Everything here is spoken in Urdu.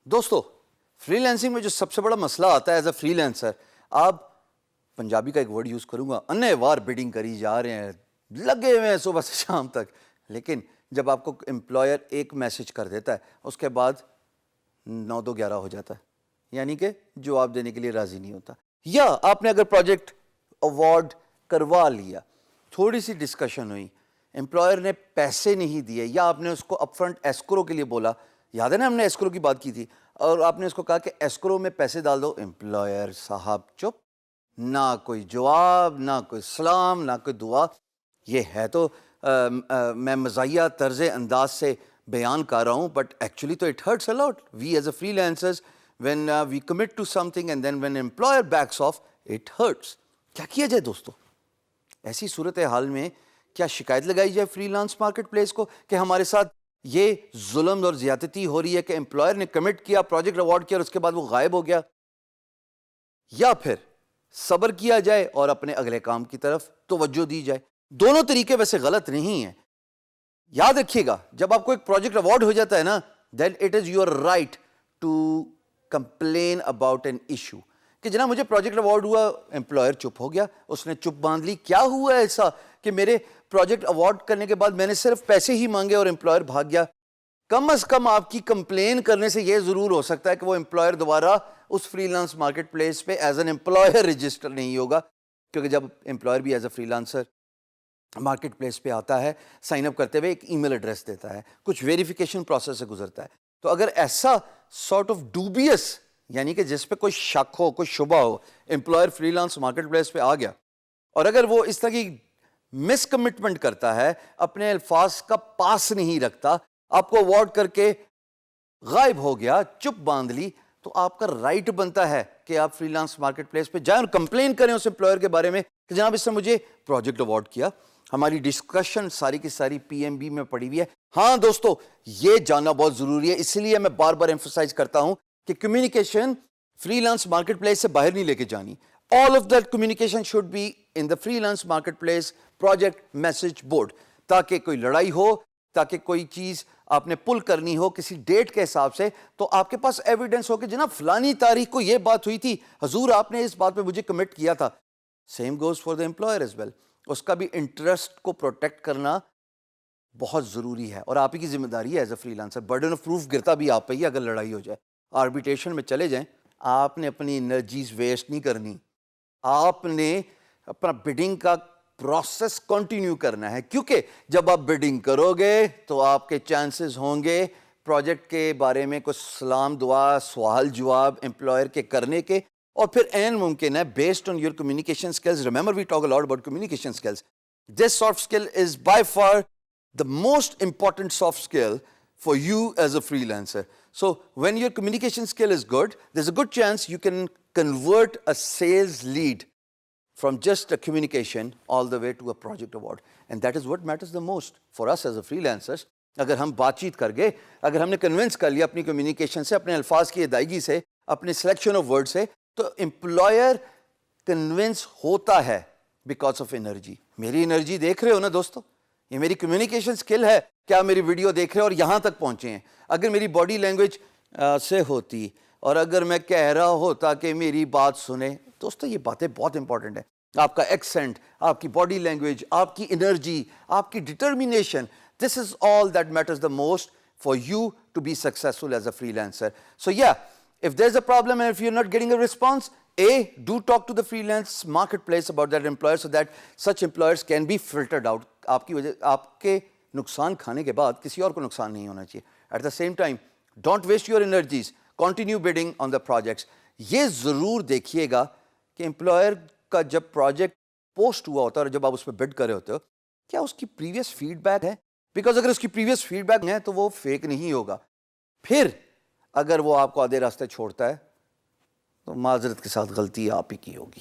دوستو فری لینسنگ میں جو سب سے بڑا مسئلہ آتا ہے ایز اے فری لینسر، آپ پنجابی کا ایک ورڈ یوز کروں گا، انے وار بیڈنگ کری جا رہے ہیں، لگے ہوئے ہیں صبح سے شام تک، لیکن جب آپ کو امپلائر ایک میسج کر دیتا ہے اس کے بعد 9-2-11 ہو جاتا ہے، یعنی کہ جواب دینے کے لیے راضی نہیں ہوتا، یا آپ نے اگر پروجیکٹ اوارڈ کروا لیا، تھوڑی سی ڈسکشن ہوئی، امپلائر نے پیسے نہیں دیے، یا آپ نے اس کو اپ فرنٹ ایسکرو کے لیے بولا، یاد ہے نا ہم نے ایسکرو کی بات کی تھی، اور آپ نے اس کو کہا کہ ایسکرو میں پیسے ڈال دو، امپلائر صاحب چپ، نہ کوئی جواب، نہ کوئی سلام، نہ کوئی دعا. یہ ہے تو میں مزاحیہ طرز انداز سے بیان کر رہا ہوں، بٹ ایکچولی تو it hurts a lot. We as a freelancers when we commit to something and then when employer backs off it hurts. کیا کیا جائے دوستو؟ ایسی صورتحال میں کیا شکایت لگائی جائے فری لانس مارکیٹ پلیس کو کہ ہمارے ساتھ یہ ظلم اور زیادتی ہو رہی ہے کہ امپلائر نے کمٹ کیا، پروجیکٹ اوارڈ کیا اور اس کے بعد وہ غائب ہو گیا؟ یا پھر صبر کیا جائے اور اپنے اگلے کام کی طرف توجہ دی جائے؟ دونوں طریقے ویسے غلط نہیں ہیں. یاد رکھیے گا، جب آپ کو ایک پروجیکٹ اوارڈ ہو جاتا ہے نا، then it is your right to complain about an issue کہ جناب مجھے پروجیکٹ اوارڈ ہوا، امپلائر چپ ہو گیا، اس نے چپ باندھ لی. کیا ہوا ایسا کہ میرے پروجیکٹ اوارڈ کرنے کے بعد میں نے صرف پیسے ہی مانگے اور امپلائر بھاگ گیا؟ کم از کم آپ کی کمپلین کرنے سے یہ ضرور ہو سکتا ہے کہ وہ امپلائر دوبارہ اس فری لانس مارکیٹ پلیس پہ ایز این امپلائر رجسٹر نہیں ہوگا، کیونکہ جب امپلائر بھی as a free lancer market place پہ آتا ہے، سائن اپ کرتے ہوئے ایک ای میل ایڈریس دیتا ہے، کچھ ویریفیکیشن پروسیس سے گزرتا ہے. تو اگر ایسا سارٹ آف ڈوبیس، یعنی کہ جس پہ کوئی شک ہو، کوئی شبہ ہو، employer freelance marketplace پہ آ گیا اور اگر وہ اس طرح کی مس کمٹمنٹ کرتا ہے، اپنے الفاظ کا پاس نہیں رکھتا، آپ کو اوارڈ کر کے غائب ہو گیا، چپ باندھ لی، تو آپ کا رائٹ بنتا ہے کہ آپ فری لانس مارکیٹ پلیس پہ جائیں اور کمپلین کریں اس امپلائر کے بارے میں کہ جناب اس نے مجھے پروجیکٹ اوارڈ کیا. ہماری ڈسکشن ساری کی ساری پی ایم بی میں پڑی ہوئی ہے. ہاں دوستو، یہ جاننا بہت ضروری ہے، اس لیے میں بار بار ایمفسائز کرتا ہوں کہ communication free lance market place سے باہر نہیں لے کے جانی. All of that communication should be in the freelance marketplace project message board, تاکہ کوئی لڑائی ہو، تاکہ کوئی چیز آپ نے پل کرنی ہو کسی ڈیٹ کے حساب سے، تو آپ کے پاس ایویڈنس ہو کہ جناب فلانی تاریخ کو یہ بات ہوئی تھی، حضور آپ نے اس بات پہ مجھے کمٹ کیا تھا. Same goes for the employer as well. اس کا بھی انٹرسٹ کو پروٹیکٹ کرنا بہت ضروری ہے اور آپ ہی کی ذمہ داری ہے as a free lancer. Burden of proof گرتا بھی آپ پہ ہی اگر لڑائی ہو جائے. آربیٹریشن میں چلے جائیں، آپ نے اپنی انرجیز ویسٹ نہیں کرنی، آپ نے اپنا بڈنگ کا پروسیس کنٹینیو کرنا ہے، کیونکہ جب آپ بڈنگ کرو گے تو آپ کے چانسز ہوں گے پروجیکٹ کے بارے میں کچھ سلام دعا، سوال جواب امپلائر کے کرنے کے، اور پھر این ممکن ہے based on your communication skills. Remember we talk a lot about communication skills. This soft skill is by far the most important soft skill for you as a freelancer. So when your communication skill is good, there's a good chance you can convert a sales lead from just a communication all the way to a project award. And that is what matters the most for us as a freelancers. اگر ہم بات چیت کر گئے، اگر ہم نے کنونس کر لیا اپنی کمیونیکیشن سے، اپنے الفاظ کی ادائیگی سے، اپنے سلیکشن آف ورڈ سے، تو امپلائر کنونس ہوتا ہے بیکاز آف انرجی. میری انرجی دیکھ رہے ہو نا دوستو، یہ میری کمیونیکیشن سکل ہے کہ آپ میری ویڈیو دیکھ رہے ہیں اور یہاں تک پہنچے ہیں. اگر میری باڈی لینگویج سے ہوتی اور اگر میں کہہ رہا ہوتا کہ میری بات سنیں، دوستو یہ باتیں بہت امپورٹنٹ ہیں. آپ کا ایکسنٹ، آپ کی باڈی لینگویج، آپ کی انرجی، آپ کی determination, this is all that matters the most for you to be successful as a freelancer. So yeah if there's a problem and if you're not getting a response, do talk to the freelance marketplace about that employer so that such employers can be filtered out. آپ کی وجہ، آپ کے نقصان کھانے کے بعد کسی اور کو نقصان نہیں ہونا چاہیے. At the same time, don't waste your energies. Continue bidding on the projects. یہ ضرور دیکھیے گا کہ امپلائر کا جب پروجیکٹ پوسٹ ہوا ہوتا ہے اور جب آپ اس پہ بڈ کر رہے ہوتے ہو، کیا اس کی پریویس فیڈ بیک ہے؟ بیکاز اگر اس کی پریویس فیڈ بیک ہے تو وہ فیک نہیں ہوگا. پھر اگر وہ آپ کو آدھے راستے چھوڑتا ہے تو معذرت کے ساتھ غلطی آپ ہی کی ہوگی.